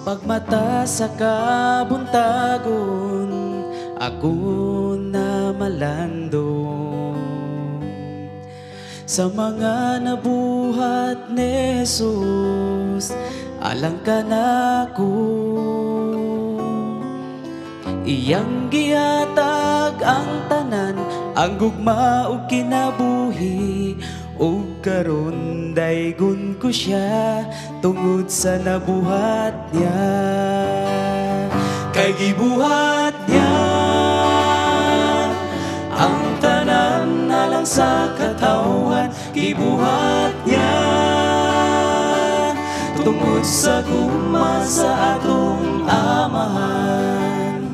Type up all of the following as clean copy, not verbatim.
pagmata sa kabuntagon, ako na malandong. Sa mga nabuhat ni Jesus, alang ka na ko. Iyang gihatag ang tanan, ang gugma ug kinabuhi, ug karon daygon ko siya tungod sa nabuhat niya. Kay gibuhat niya ang tanan alang sa katawan, gibuhat niya tungod sa gugma sa atong amahan.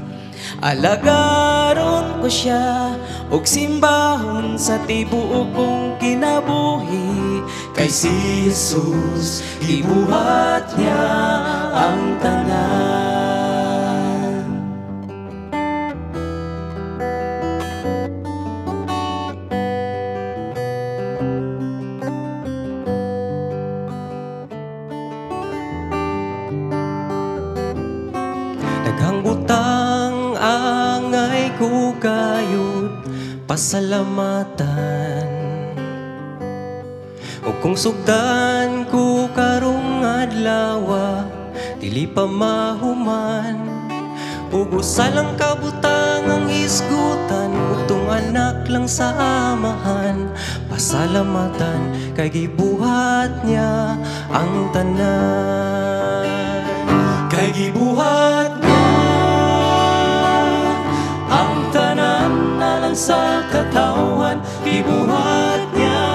Alagaron ko siya og simbahon sa tibuok kong kinabuhi. Kay si Jesus, gibuhat niya ang tanan. Daghang butang angay ko kayod pasalamatan, ug kung sugdan ko karong adlaw dili pa mahuman, ug usa lang kabutang ang isgutan, utong anak lang sa amahan. Pasalamatan kay gibuhat niya ang tanan. Kay gibuhat niya ang tanan alang sa katawan, gibuhat niya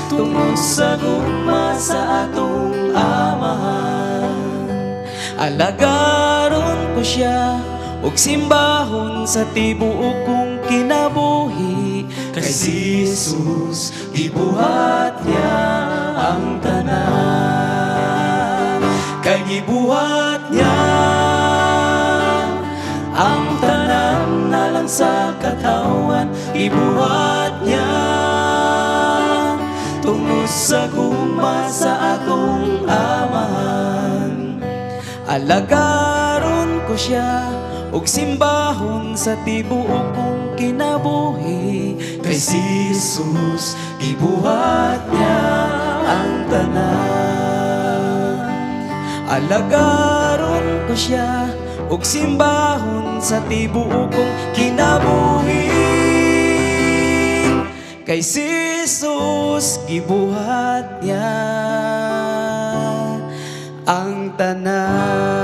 tungod sa gugma sa atong amahan. Alagaron ko siya og simbahon sa tibuok kong kinabuhi. Kay si Jesus, gibuhat niya ang tanan. Kay gibuhat niya ang tanan alang sa katawan, gibuhat niya tungod sa gugma sa atong amahan. Alagaron ko siya og simbahon sa tibuok kong kinabuhi. Kay si Jesus, gibuhat niya ang tanan. Alagaron ko siya og simbahon sa tibuok kong kinabuhi. Kay si Jesus, gibuhat niya ang tanan.